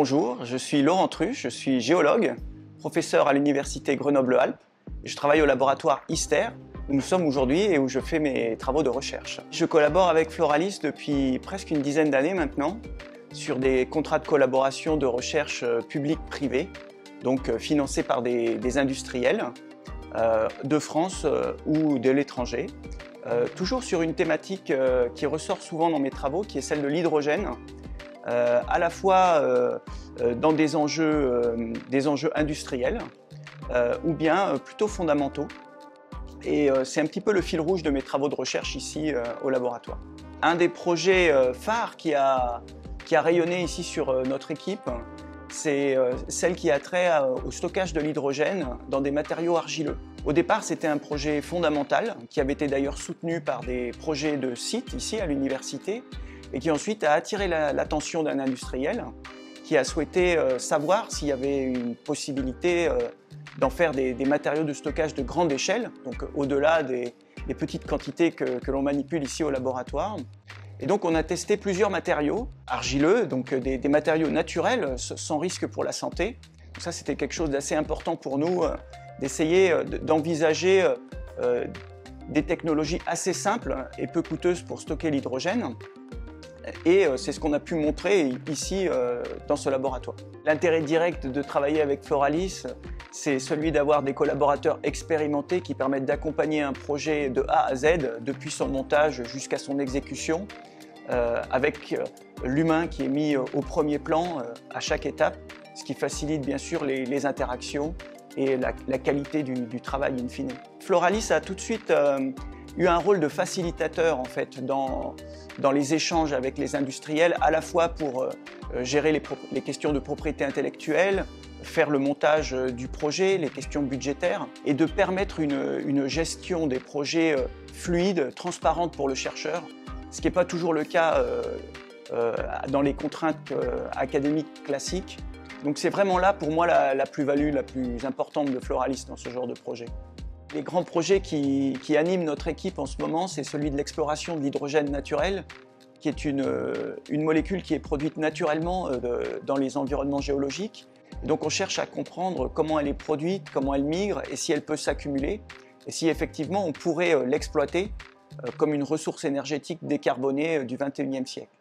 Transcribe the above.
Bonjour, je suis Laurent Truche, je suis géologue, professeur à l'université Grenoble-Alpes et je travaille au laboratoire ISTER où nous sommes aujourd'hui et où je fais mes travaux de recherche. Je collabore avec Floralis depuis presque une dizaine d'années maintenant sur des contrats de collaboration de recherche publique-privée, donc financés par des industriels de France ou de l'étranger, toujours sur une thématique qui ressort souvent dans mes travaux, qui est celle de l'hydrogène, à la fois dans des enjeux industriels ou bien plutôt fondamentaux. Et c'est un petit peu le fil rouge de mes travaux de recherche ici au laboratoire. Un des projets phares qui a rayonné ici sur notre équipe, c'est celle qui a trait au stockage de l'hydrogène dans des matériaux argileux. Au départ, c'était un projet fondamental qui avait été d'ailleurs soutenu par des projets de sites ici à l'université et qui ensuite a attiré l'attention d'un industriel qui a souhaité savoir s'il y avait une possibilité d'en faire des matériaux de stockage de grande échelle, donc au-delà des petites quantités que l'on manipule ici au laboratoire. Et donc on a testé plusieurs matériaux argileux, donc des matériaux naturels sans risque pour la santé. Donc ça, c'était quelque chose d'assez important pour nous, d'essayer d'envisager des technologies assez simples et peu coûteuses pour stocker l'hydrogène. Et c'est ce qu'on a pu montrer ici dans ce laboratoire. L'intérêt direct de travailler avec Floralis, c'est celui d'avoir des collaborateurs expérimentés qui permettent d'accompagner un projet de A à Z, depuis son montage jusqu'à son exécution, avec l'humain qui est mis au premier plan à chaque étape, ce qui facilite bien sûr les interactions et la qualité du travail in fine. Floralis a tout de suite eu un rôle de facilitateur en fait dans les échanges avec les industriels, à la fois pour gérer les questions de propriété intellectuelle, faire le montage du projet, les questions budgétaires, et de permettre une gestion des projets fluide, transparente pour le chercheur, ce qui n'est pas toujours le cas dans les contraintes académiques classiques. Donc c'est vraiment là pour moi la plus-value la plus importante de Floralis dans ce genre de projet. Les grands projets qui animent notre équipe en ce moment, c'est celui de l'exploration de l'hydrogène naturel, qui est une molécule qui est produite naturellement dans les environnements géologiques. Et donc on cherche à comprendre comment elle est produite, comment elle migre et si elle peut s'accumuler, et si effectivement on pourrait l'exploiter comme une ressource énergétique décarbonée du XXIe siècle.